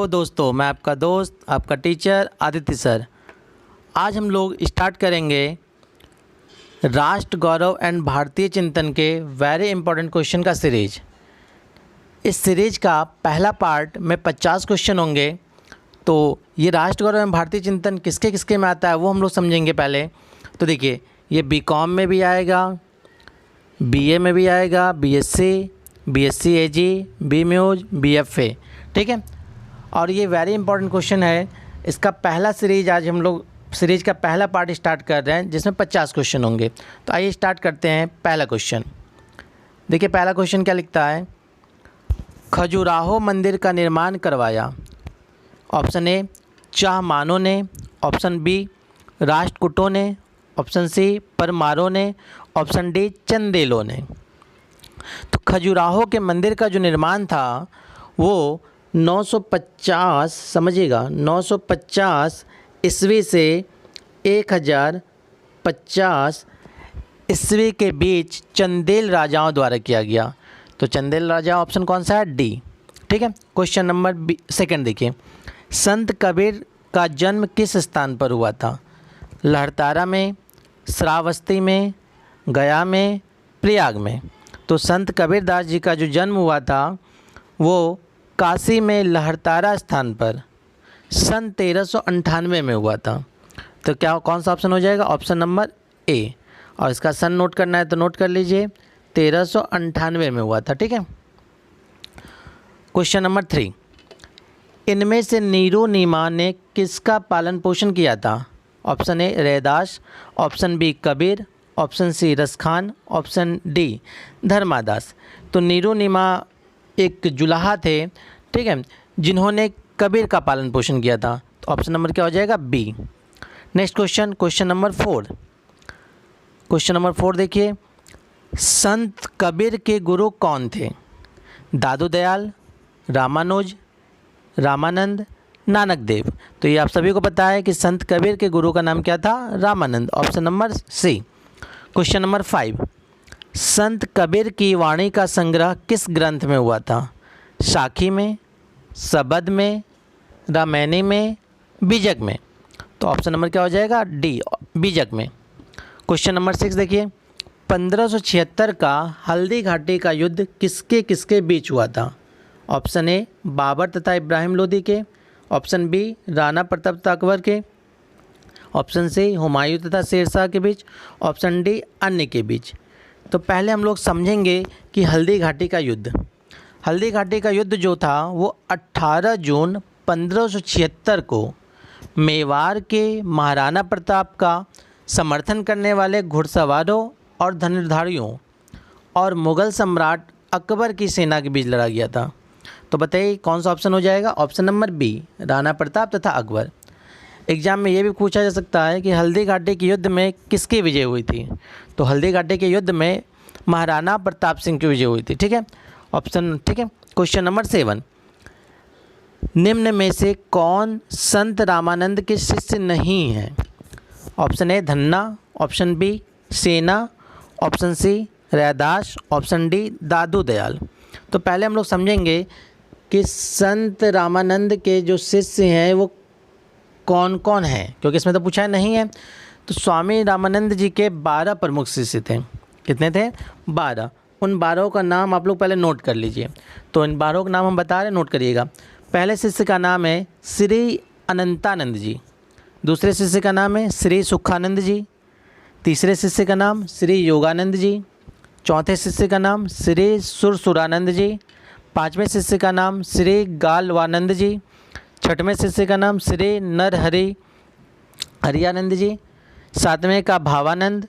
Hello दोस्तों, मैं आपका दोस्त आपका टीचर आदित्य सर। आज हम लोग स्टार्ट करेंगे राष्ट्र गौरव एंड भारतीय चिंतन के वेरी इंपॉर्टेंट क्वेश्चन का सीरीज। इस सीरीज का पहला पार्ट में 50 क्वेश्चन होंगे। तो ये राष्ट्र गौरव एवं भारतीय चिंतन किसके किसके में आता है वो हम लोग समझेंगे पहले। तो देखिए, ये बीकॉम में भी आएगा, बीए में भी आएगा, बीएससी एजी, बीम्यूज, बीएफए, ठीक है। और ये वेरी इंपॉर्टेंट क्वेश्चन है। इसका पहला सीरीज आज हम लोग सीरीज का पहला पार्ट स्टार्ट कर रहे हैं जिसमें 50 क्वेश्चन होंगे। तो आइए स्टार्ट करते हैं। पहला क्वेश्चन देखिए, पहला क्वेश्चन क्या लिखता है। खजुराहो मंदिर का निर्माण करवाया। ऑप्शन ए चाहमानों ने, ऑप्शन बी राष्ट्रकूटों ने, ऑप्शन सी परमारों ने, ऑप्शन डी चंदेलों ने। तो खजुराहो के मंदिर का जो निर्माण था वो 950 समझिएगा 950 ईस्वी से 1050 ईस्वी के बीच चंदेल राजाओं द्वारा किया गया। तो चंदेल राजा ऑप्शन कौन सा है? डी, ठीक है। क्वेश्चन नंबर सेकंड देखिए, संत कबीर का जन्म किस स्थान पर हुआ था? लहरतारा में, श्रावस्ती में, गया में, प्रयाग में। तो संत कबीरदास जी का जो जन्म हुआ था वो काशी में लहरतारा स्थान पर सन 1398 में हुआ था। तो क्या कौन सा ऑप्शन हो जाएगा? ऑप्शन नंबर ए। और इसका सन नोट करना है तो नोट कर लीजिए, 1398 में हुआ था, ठीक है। क्वेश्चन नंबर 3, इनमें से नीरू नीमा ने किसका पालन पोषण किया था? Option A Raidas, option B Kabir, option C Raskhan, option D Dharmadas. तो नीरू नीमा एक जुलाहा थे, ठीक है, जिन्होंने कबीर का पालन पोषण किया था। तो ऑप्शन नंबर क्या हो जाएगा? B. Next question, question number 4। Question number 4 देखिए, संत कबीर के गुरु कौन थे? दादू दयाल, रामानुज, रामानंद, नानक देव। तो ये आप सभी को पता है कि संत कबीर के गुरु का नाम क्या था? Ramanand. Option number C. Question number 5, संत कबीर की वाणी का संग्रह किस ग्रंथ में हुआ था? साखी में, सबद में, रामायणी में, बीजक में। तो ऑप्शन नंबर क्या हो जाएगा? डी, बीजक में। क्वेश्चन नंबर 6 देखिए, 1576 का हल्दी घाटी का युद्ध किसके किसके बीच हुआ था? ऑप्शन ए बाबर तथा इब्राहिम लोदी के, ऑप्शन बी राणा प्रताप तथा अकबर के, ऑप्शन सी हुमायूं तथा शेरशाह के बीच, ऑप्शन डी अन्य के बीच। तो पहले हम लोग समझेंगे कि हल्दी घाटी का युद्ध जो था वो 18 जून 1576 को मेवाड़ के महाराणा प्रताप का समर्थन करने वाले घुड़सवारों और धनुर्धारियों और मुग़ल सम्राट अकबर की सेना के बीच लड़ा गया था। तो बताइए कौन सा ऑप्शन हो जाएगा? Option number B Rana Pratap तथा अकबर। एग्जाम में ये भी पूछा जा सकता है कि हल्दी घाटी के युद्ध में किसकी विजय हुई थी? तो हल्दी घाटी के युद्ध में महाराणा प्रताप सिंह की विजय हुई थी, ठीक है। ऑप्शन, ठीक है। क्वेश्चन नंबर 7, निम्न में से कौन संत रामानंद के शिष्य नहीं है? Option A Dhanna, option B Sena, option C Raidas, option D Dadu Dayal. तो पहले हम लोग समझेंगे कि संत रामानंद के जो शिष्य हैं वो कौन कौन हैं, क्योंकि इसमें तो पूछा है नहीं है। तो स्वामी रामानंद जी के 12 प्रमुख शिष्य थे। कितने थे? 12। उन 12 का नाम आप लोग पहले नोट कर लीजिए। तो इन 12 का नाम हम बता रहे हैं, नोट करिएगा। पहले शिष्य का नाम है श्री अनंतानंद जी, दूसरे शिष्य का नाम है श्री सुखानंद जी, तीसरे शिष्य का नाम श्री योगानंद जी, चौथे शिष्य का नाम श्री सुरसुरानंद जी, पाँचवें शिष्य का नाम श्री गालवानंद जी, छठवें शिष्य का नाम श्री हरियानंद जी, सातवें का भावानंद,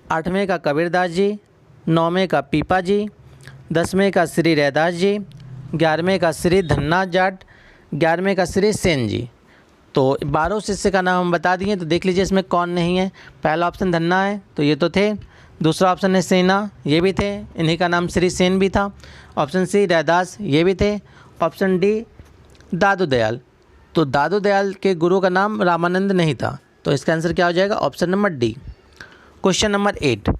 आठवें का कबीरदास जी, नौवें का पीपा जी, 10वें का श्री रैदास जी, 11वें का श्री धन्ना जाट, 11वें का श्री सेन जी। तो 12 शिष्य का नाम हम बता दिए। तो देख लीजिए इसमें कौन नहीं है। पहला ऑप्शन धन्ना है, तो ये तो थे। दूसरा ऑप्शन है सेना, ये भी थे, इन्हीं का नाम श्री सेन भी था। ऑप्शन सी रैदास, ये भी थे। ऑप्शन डी दादू दयाल, तो दादू दयाल के गुरु का नाम रामानंद नहीं था। तो इसका आंसर क्या हो जाएगा? Option number D. Question number 8,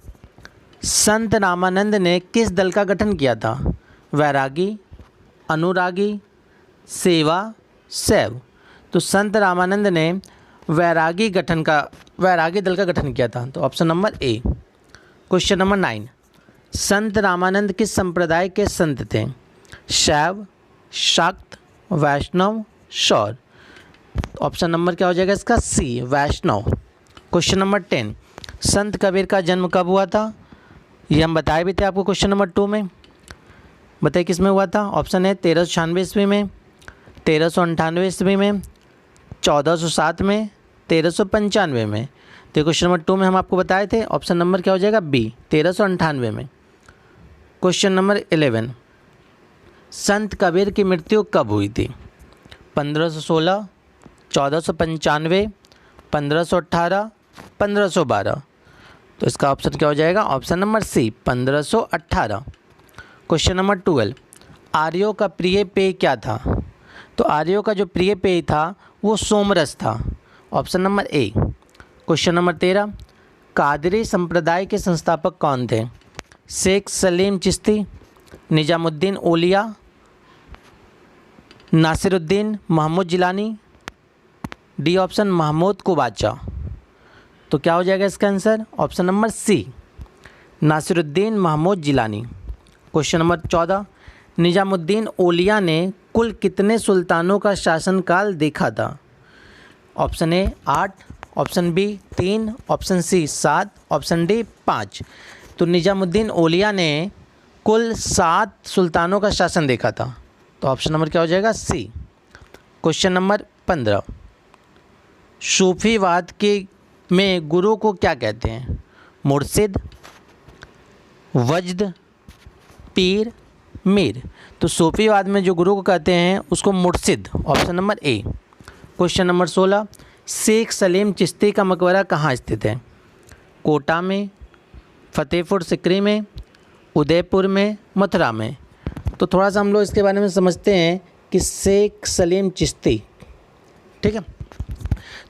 संत रामानंद ने किस दल का गठन किया था? वैरागी, अनुरागी, सेवा शैव। तो संत रामानंद ने वैरागी दल का गठन किया था। तो option number A. Question number 9, संत रामानंद किस संप्रदाय के संत थे? शैव, शाक्त, वैष्णव, शौर। ऑप्शन नंबर क्या हो जाएगा इसका? सी, वैष्णव। क्वेश्चन नंबर 10, संत कबीर का जन्म कब हुआ था? ये हम बताए भी थे आपको क्वेश्चन नंबर 2 में। बताइए किस में हुआ था? ऑप्शन है 1396 ईस्वी में, 1398 ईस्वी में, 1407 में, 1395 में। तो क्वेश्चन नंबर 2 में हम आपको बताए थे। ऑप्शन नंबर क्या हो जाएगा? बी, 1398 में। क्वेश्चन नंबर 11, संत कबीर की मृत्यु कब हुई थी? 1516, 1495, 1518, 1512। तो इसका ऑप्शन क्या हो जाएगा? Option number C, 1518। Question number 12, आर्यों का प्रिय पेय क्या था? तो आर्यों का जो प्रिय पेय था वो सोमरस था। Option number A. Question number 13, Qadri संप्रदाय के संस्थापक कौन थे? Sheikh Salim Chishti, Nizamuddin Auliya, Nasiruddin Mahmud Jilani, D option Mahmud Qubacha. तो क्या हो जाएगा इसका answer? Option number C, Nasiruddin Mahmud Jilani. Question number 14, Nizamuddin Auliya ने कुल कितने सुल्तानों का शासनकाल देखा था? Option A 8, option B 3, option C 7, option D 5। तो निजामुद्दीन औलिया ने कुल 7 सुल्तानों का शासन देखा था। तो ऑप्शन नंबर क्या हो जाएगा? सी। क्वेश्चन नंबर 15, सूफीवाद के में गुरु को क्या कहते हैं? मुर्शिद, वज्द, पीर, मीर। तो सूफीवाद में जो गुरु को कहते हैं उसको मुर्शिद। Option number A. Question number 16, Sheikh Salim Chishti का मकबरा कहाँ स्थित है? कोटा में, फतेहपुर सिकरी में, उदयपुर में, मथुरा में। तो थोड़ा सा हम लोग इसके बारे में समझते हैं कि शेख सलीम चिश्ती, ठीक है।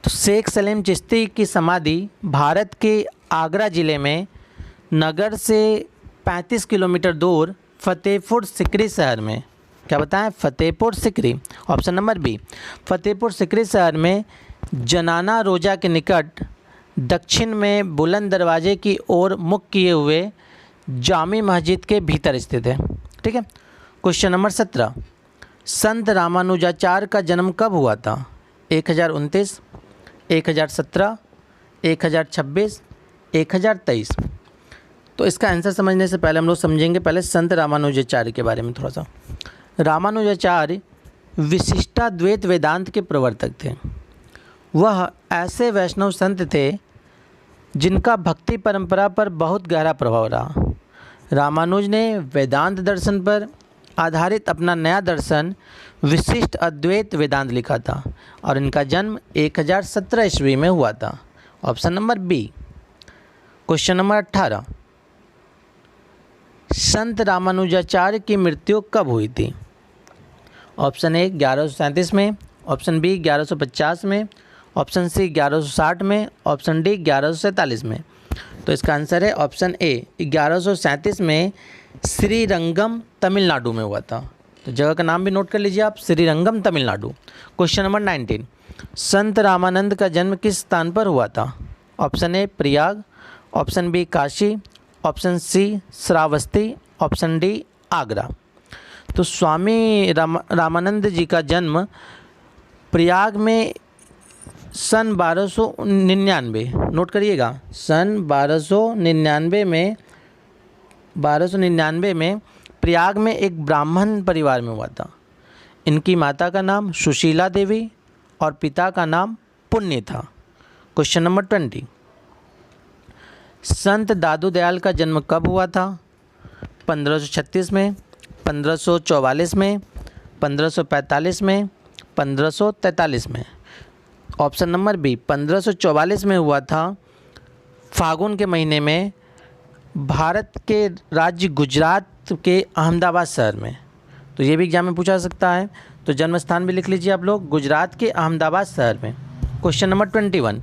तो शेख सलीम चिश्ती की समाधि भारत के आगरा ज़िले में नगर से 35 किलोमीटर दूर फतेहपुर सिकरी शहर में, क्या बताएं? Fatehpur Sikri. Option number B. Fatehpur Sikri शहर में जनाना रोजा के निकट दक्षिण में बुलंद दरवाजे की ओर मुख किए हुए जामी मस्जिद के भीतर स्थित है, ठीक है। क्वेश्चन नंबर 17, संत रामानुजाचार्य का जन्म कब हुआ था? 1029, 1017, 1026, 1023। तो इसका आंसर समझने से पहले हम लोग समझेंगे पहले संत रामानुजाचार्य के बारे में थोड़ा सा। रामानुजाचार्य विशिष्टाद्वैत वेदांत के प्रवर्तक थे। वह ऐसे वैष्णव संत थे जिनका भक्ति परंपरा पर बहुत गहरा प्रभाव रहा। रामानुज ने वेदांत दर्शन पर आधारित अपना नया दर्शन विशिष्ट अद्वैत वेदांत लिखा था और इनका जन्म 1017 ईस्वी में हुआ था। Option number B. Question number 18, संत रामानुजाचार्य की मृत्यु कब हुई थी? ऑप्शन ए 1137 में, ऑप्शन बी 1150 में, ऑप्शन सी 1160 में, ऑप्शन डी 1147 में। तो इसका आंसर है ऑप्शन ए 1137 में श्रीरंगम तमिलनाडु में हुआ था। तो जगह का नाम भी नोट कर लीजिए आप, श्रीरंगम तमिलनाडु। क्वेश्चन नंबर 19, संत रामानंद का जन्म किस स्थान पर हुआ था? Option A Prayag, option B Kashi, option C Shravasti, option D Agra. तो स्वामी रामानंद जी का जन्म प्रयाग में सन 1299, नोट करिएगा, सन 1299 में प्रयाग में एक ब्राह्मण परिवार में हुआ था। इनकी माता का नाम सुशीला देवी और पिता का नाम पुण्य था। क्वेश्चन नंबर 20, संत दादू दयाल का जन्म कब हुआ था? 1536 में, 1544 में, 1545 में, 1543 में। ऑप्शन नंबर बी 1544 में हुआ था, फागुन के महीने में, भारत के राज्य गुजरात के अहमदाबाद शहर में। तो ये भी एग्जाम में पूछा सकता है, तो जन्म स्थान भी लिख लीजिए आप लोग, गुजरात के अहमदाबाद शहर में। क्वेश्चन नंबर 21,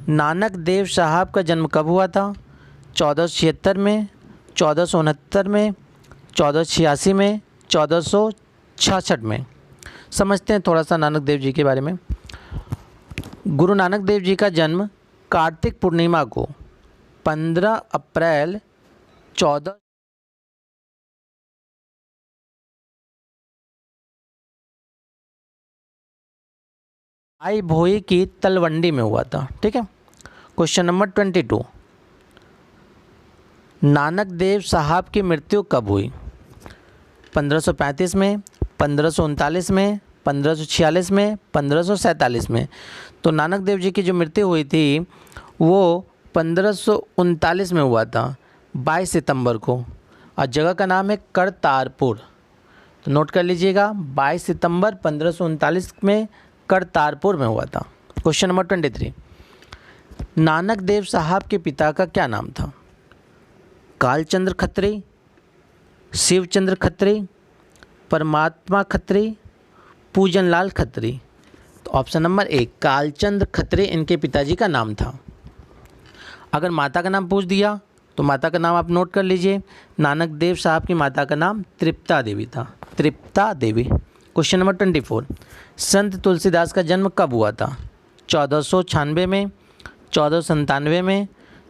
नानक देव साहब का जन्म कब हुआ था? 1476 में, 1469 में, 1486 में, 1466 में। समझते हैं थोड़ा सा नानक देव जी के बारे में। गुरु नानक देव जी का जन्म कार्तिक पूर्णिमा को 15 अप्रैल 14 आई भोई की तलवंडी में हुआ था। ठीक है। क्वेश्चन नंबर 22, नानक देव साहब की मृत्यु कब हुई? 1535 में, 1539 में, 1546 में, 1547 में। तो नानक देव जी की जो मृत्यु हुई थी वो 1539 में हुआ था, 22 सितंबर को, और जगह का नाम है करतारपुर। तो नोट कर लीजिएगा, 22 सितंबर 1539 में करतारपुर में हुआ था। क्वेश्चन नंबर 23, नानक देव साहब के पिता का क्या नाम था? कालचंद्र खत्री, शिवचंद्र खत्री, परमात्मा खत्री, पूजनलाल खत्री। तो ऑप्शन नंबर ए कालचंद्र खत्री इनके पिताजी का नाम था। अगर माता का नाम पूछ दिया तो माता का नाम आप नोट कर लीजिए। नानक देव साहब की माता का नाम तृप्ता देवी था, तृप्ता देवी। क्वेश्चन नंबर 24, संत तुलसीदास का जन्म कब हुआ था? 1496 में, 1497 में,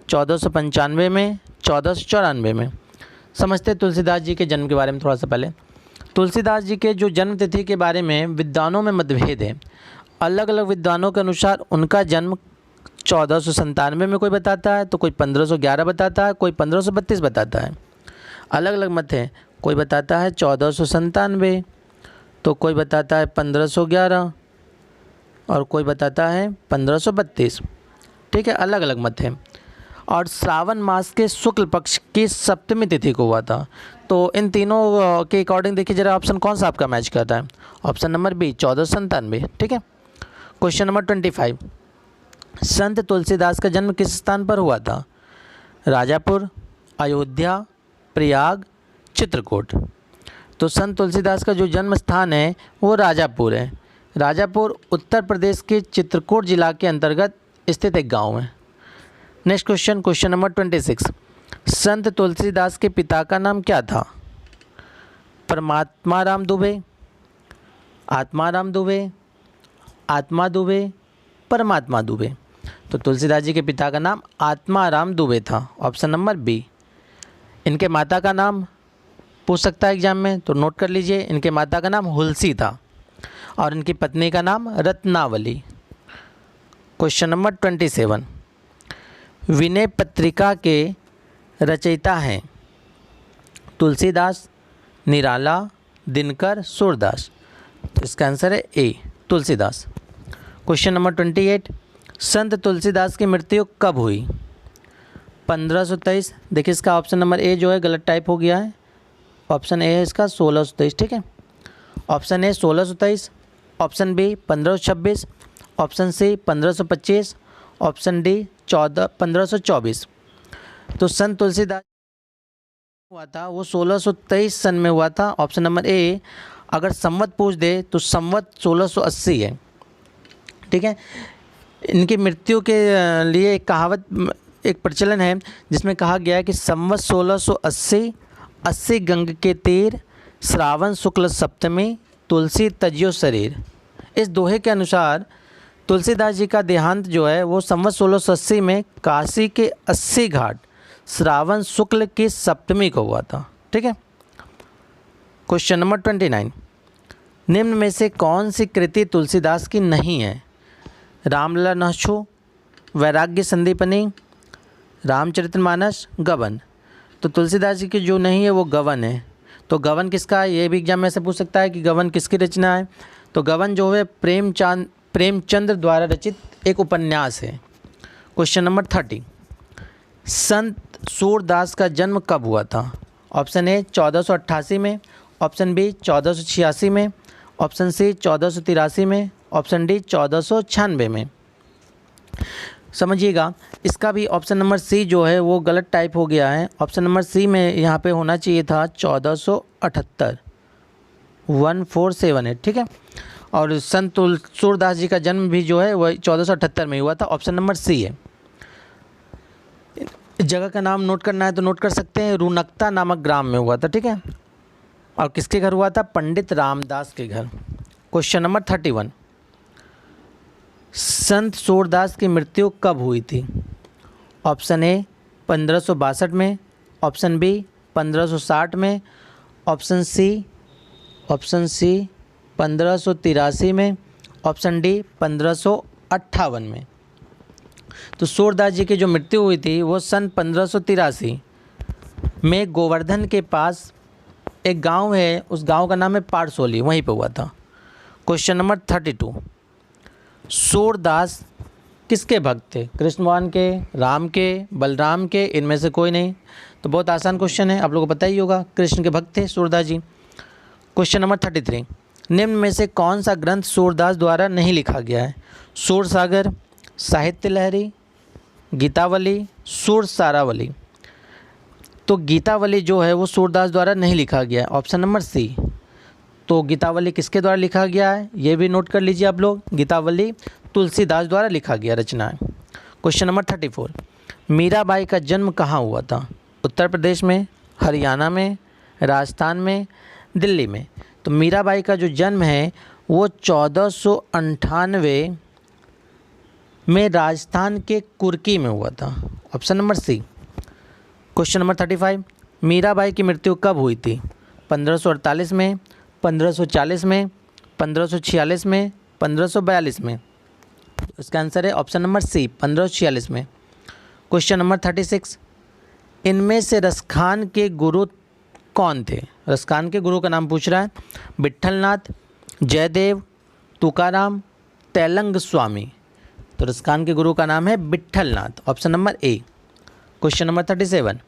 1495 में, 1494 में। समझते हैं तुलसीदास जी के जन्म के बारे में थोड़ा सा पहले। तुलसीदास जी के जो जन्म तिथि के बारे में विद्वानों में मतभेद है। अलग अलग विद्वानों के अनुसार उनका जन्म 1497 में कोई बताता है, तो कोई 1511 बताता है, कोई 1532 बताता है। अलग अलग मत हैं, कोई बताता है 1497, तो कोई बताता है 1511 और कोई बताता है 1532। ठीक है, अलग अलग मत हैं। और श्रावण मास के शुक्ल पक्ष की सप्तमी तिथि को हुआ था। तो इन तीनों के अकॉर्डिंग देखिए जरा ऑप्शन कौन सा आपका मैच करता है। Option number B 1497। ठीक है। क्वेश्चन नंबर 25, संत तुलसीदास का जन्म किस स्थान पर हुआ था? राजापुर, अयोध्या, प्रयाग, चित्रकूट। तो संत तुलसीदास का जो जन्म स्थान है वो राजापुर है। राजापुर उत्तर प्रदेश के चित्रकूट जिला के अंतर्गत स्थित एक गांव है। नेक्स्ट क्वेश्चन, क्वेश्चन नंबर 26, संत तुलसीदास के पिता का नाम क्या था? परमात्मा राम दुबे, आत्माराम दुबे, आत्मा दुबे, परमात्मा दुबे। तो तुलसीदास जी के पिता का नाम आत्माराम दुबे था। Option number B. इनके माता का नाम पूछ सकता है एग्जाम में, तो नोट कर लीजिए। इनके माता का नाम हुलसी था और इनकी पत्नी का नाम रत्नावली। क्वेश्चन नंबर 27, विनय पत्रिका के रचयिता हैं तुलसीदास, निराला, दिनकर, सूरदास। तो इसका आंसर है ए तुलसीदास। क्वेश्चन नंबर 28, संत तुलसीदास की मृत्यु कब हुई? 1523। देखिए इसका ऑप्शन नंबर ए जो है गलत टाइप हो गया है। ऑप्शन ए है इसका 1623। ठीक है। Option A 1623, option B 1526, option C 1525, option D 1524। तो संत तुलसीदास हुआ था वो 1623 सन में हुआ था। ऑप्शन नंबर ए। अगर संवत पूछ दे तो संवत 1680 है। ठीक है। इनकी मृत्यु के लिए एक कहावत, एक प्रचलन है जिसमें कहा गया है कि संवत 1680, 80 गंग के तीर, श्रावण शुक्ल सप्तमी, तुलसी तजियो शरीर। इस दोहे के अनुसार तुलसीदास जी का देहांत जो है वो संवत 1680 में काशी के 80 घाट श्रावण शुक्ल की सप्तमी को हुआ था। ठीक है। क्वेश्चन नंबर 29, निम्न में से कौन सी कृति तुलसीदास की नहीं है? रामलला नहछु, वैराग्य संदीपनी, रामचरितमानस, गबन। तो तुलसीदास जी की जो नहीं है वो गबन है। तो गबन किसका है? ये भी एग्जाम में से पूछ सकता है कि गबन किसकी रचना है। तो गबन जो है प्रेमचंद्र द्वारा रचित एक उपन्यास है। क्वेश्चन नंबर 30, संत सूरदास का जन्म कब हुआ था? ऑप्शन ए 1488 में, ऑप्शन बी 1486 में, ऑप्शन सी 1483 में, ऑप्शन डी 1496 में। समझिएगा इसका भी ऑप्शन नंबर सी जो है वो गलत टाइप हो गया है। ऑप्शन नंबर सी में यहाँ पे होना चाहिए था 1478, 1478। ठीक है। और संत सूरदास जी का जन्म भी जो है वह 1478 में हुआ था। ऑप्शन नंबर सी है। जगह का नाम नोट करना है तो नोट कर सकते हैं, रुनकता नामक ग्राम में हुआ था। ठीक है। और किसके घर हुआ था? पंडित रामदास के घर। क्वेश्चन नंबर 31, संत सूरदास की मृत्यु कब हुई थी? ऑप्शन ए 1562 में, ऑप्शन बी 1560 में, ऑप्शन सी 1583 में, ऑप्शन डी 1558 में। तो सूरदास जी की जो मृत्यु हुई थी वो सन 1583 में गोवर्धन के पास एक गांव है, उस गांव का नाम है पारसोली, वहीं पे हुआ था। क्वेश्चन नंबर 32, सूरदास किसके भक्त थे? कृष्ण भगवान के, राम के, बलराम के, इनमें से कोई नहीं। तो बहुत आसान क्वेश्चन है, आप लोगों को पता ही होगा, कृष्ण के भक्त थे सूरदास जी। क्वेश्चन नंबर 33, निम्न में से कौन सा ग्रंथ सूरदास द्वारा नहीं लिखा गया है? सूरसागर, साहित्य लहरी, गीतावली, सूरसारावली। तो गीतावली जो है वो सूरदास द्वारा नहीं लिखा गया है, ऑप्शन नंबर सी। तो गीतावली किसके द्वारा लिखा गया है ये भी नोट कर लीजिए आप लोग, गीतावली तुलसीदास द्वारा लिखा गया रचना है। क्वेश्चन नंबर 34, मीराबाई का जन्म कहाँ हुआ था? उत्तर प्रदेश में, हरियाणा में, राजस्थान में, दिल्ली में। तो मीराबाई का जो जन्म है वो 1498 में राजस्थान के कुर्की में हुआ था, option number C. Question number 35, Mirabai की मृत्यु कब हुई थी? 1548 में, 1540 में, 1546 में, 1542 में। इसका आंसर है ऑप्शन नंबर सी 1546 में। क्वेश्चन नंबर 36, इनमें से रसखान के गुरु कौन थे? रसखान के गुरु का नाम पूछ रहा है। विट्ठलनाथ, जयदेव, तुकाराम, तेलंग स्वामी। तो रसखान के गुरु का नाम है Vitthalnath, option number A. Question number 37,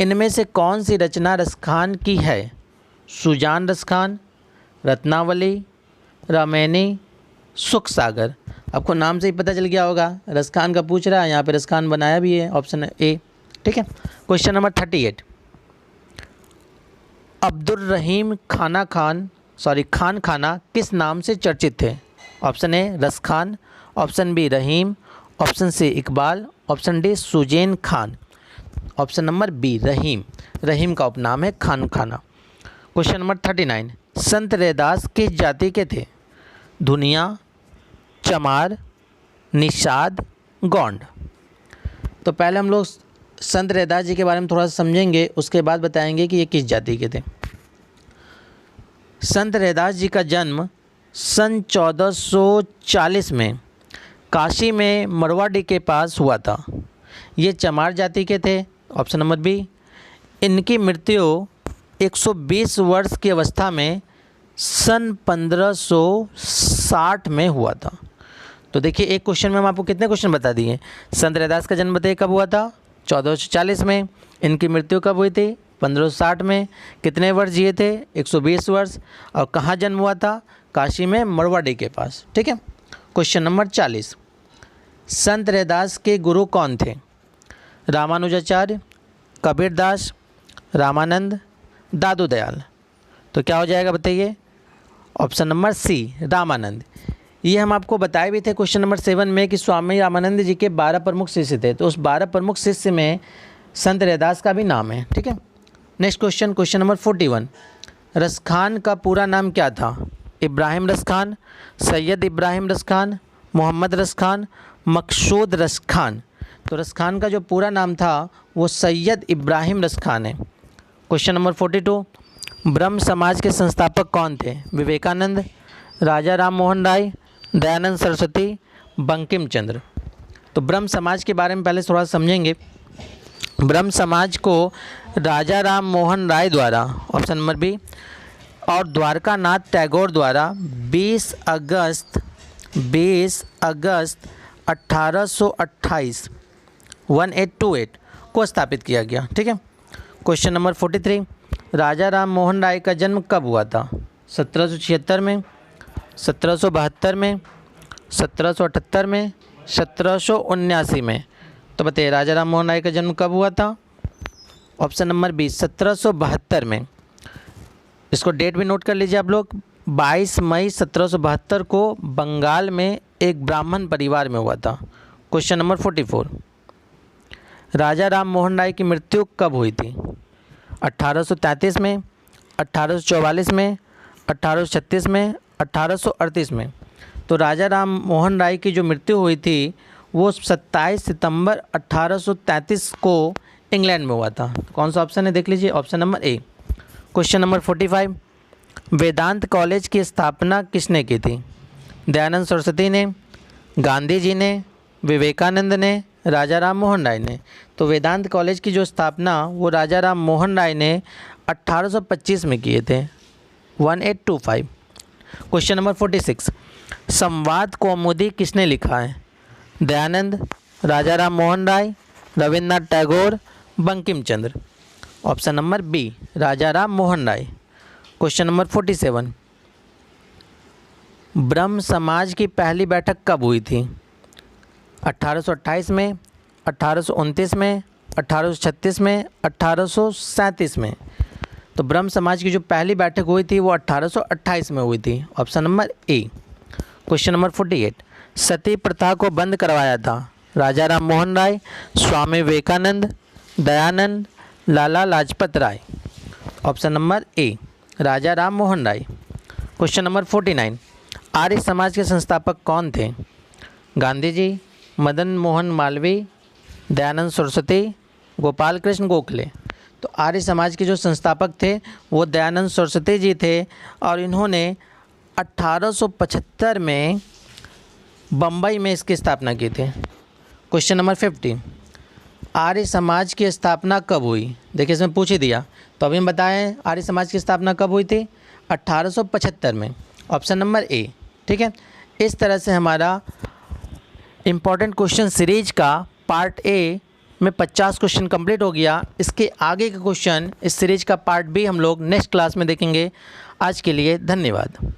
इनमें से कौन सी रचना रसखान की है? सुजान रसखान, रत्नावली, रामायणी, सुख सागर। आपको नाम से ही पता चल गया होगा, रसखान का पूछ रहा है, यहाँ पे रसखान बनाया भी है, ऑप्शन ए। ठीक है। क्वेश्चन नंबर 38, अब्दुल रहीम खान खाना किस नाम से चर्चित थे? Option A Raskhan, option B Rahim, option C Iqbal, option D Suzanne Khan. Option number B Rahim, Rahim का उपनाम है खान खाना। क्वेश्चन नंबर 39, संत रैदास किस जाति के थे? धुनिया, चमार, निषाद, गोंड। तो पहले हम लोग संत रैदास जी के बारे में थोड़ा सा समझेंगे, उसके बाद बताएंगे कि ये किस जाति के थे। संत रैदास जी का जन्म सन 1440 में काशी में मरवाडी के पास हुआ था। ये चमार जाति के थे, ऑप्शन नंबर बी। इनकी मृत्यु 120 वर्ष की अवस्था में सन 1560 में हुआ था। तो देखिए एक क्वेश्चन में हम आपको कितने क्वेश्चन बता दिए। संत रैदास का जन्म बताइए कब हुआ था? 1440 में। इनकी मृत्यु कब हुई थी? 1560 में। कितने वर्ष जिए थे? 120 वर्ष। और कहाँ जन्म हुआ था? काशी में मरवाडी के पास। ठीक है। क्वेश्चन नंबर 40, संत रैदास के गुरु कौन थे? रामानुजाचार्य, कबीरदास, रामानंद, दादू दयाल। तो क्या हो जाएगा बताइए? Option number C Ramanand. ये हम आपको बताए भी थे क्वेश्चन नंबर 7 में कि स्वामी रामानंद जी के 12 प्रमुख शिष्य थे, तो उस 12 प्रमुख शिष्य में संत रैदास का भी नाम है। ठीक है। Next question, question number 41, Raskhan का पूरा नाम क्या था? इब्राहिम रसखान, सैयद इब्राहिम रसखान, मोहम्मद रसखान, मकसूद रसखान। तो रसखान का जो पूरा नाम था वो सैयद इब्राहिम रसखान है। क्वेश्चन नंबर 42, ब्रह्म समाज के संस्थापक कौन थे? विवेकानंद, राजा राम मोहन राय, दयानंद सरस्वती, बंकिम चंद्र। तो ब्रह्म समाज के बारे में पहले थोड़ा समझेंगे। ब्रह्म समाज को राजा राम मोहन राय द्वारा, ऑप्शन नंबर बी, और द्वारकानाथ टैगोर द्वारा 20 अगस्त 1828 1828 को स्थापित किया गया। ठीक है। क्वेश्चन नंबर 43, राजा राम मोहन राय का जन्म कब हुआ था? 1776 में, 1772 में, 1778 में, 1779 में। तो बताइए राजा राम मोहन राय का जन्म कब हुआ था? ऑप्शन नंबर बी 1772 में। इसको डेट भी नोट कर लीजिए आप लोग। 22 मई 1772 को बंगाल में एक ब्राह्मण परिवार में हुआ था। क्वेश्चन नंबर 44, राजा राम मोहन राय की मृत्यु कब हुई थी? 1833 में, 1844 में, 1836 में, 1838 में। तो राजा राम मोहन राय की जो मृत्यु हुई थी वो 27 सितंबर 1833 को इंग्लैंड में हुआ था। कौन सा ऑप्शन है देख लीजिए, option number A. Question number 45, Vedant college की स्थापना किसने की थी? दयानंद सरस्वती ने, गांधी जी ने, विवेकानंद ने, राजा राम मोहन राय ने। तो वेदांत कॉलेज की जो स्थापना वो राजा राम मोहन राय ने 1825 में किए थे, 1825। क्वेश्चन नंबर 46, संवाद कौमुदी किसने लिखा है? दयानंद, राजा राम मोहन राय, Rabindranath Tagore, Bankim Chandra. Option number B, राजा राम मोहन राय। क्वेश्चन नंबर 47, ब्रह्म समाज की पहली बैठक कब हुई थी? 1828 में, 1829 में, 1836 में, 1837 में। तो ब्रह्म समाज की जो पहली बैठक हुई थी वो 1828 में हुई थी, option number A. Question number 48, sati प्रथा को बंद करवाया था? Raja Ram Mohan Roy, Swami Vivekananda, Dayanand, Lala Lajpat Rai. Option number A, Raja Ram Mohan Roy. Question number 49, Arya Samaj के संस्थापक कौन थे? गांधी जी, मदन मोहन मालवीय, दयानंद सरस्वती, गोपाल कृष्ण गोखले। तो आर्य समाज के जो संस्थापक थे वो दयानंद सरस्वती जी थे और इन्होंने 1875 में बम्बई में इसकी स्थापना की थी। क्वेश्चन नंबर 50, आर्य समाज की स्थापना कब हुई? देखिए इसमें पूछ ही दिया, तो अभी हम बताएं आर्य समाज की स्थापना कब हुई थी? 1875 में, ऑप्शन नंबर ए। ठीक है, इस तरह से हमारा इम्पॉर्टेंट क्वेश्चन सीरीज का पार्ट ए में 50 क्वेश्चन कंप्लीट हो गया। इसके आगे के क्वेश्चन इस सीरीज का पार्ट बी हम लोग नेक्स्ट क्लास में देखेंगे। आज के लिए धन्यवाद।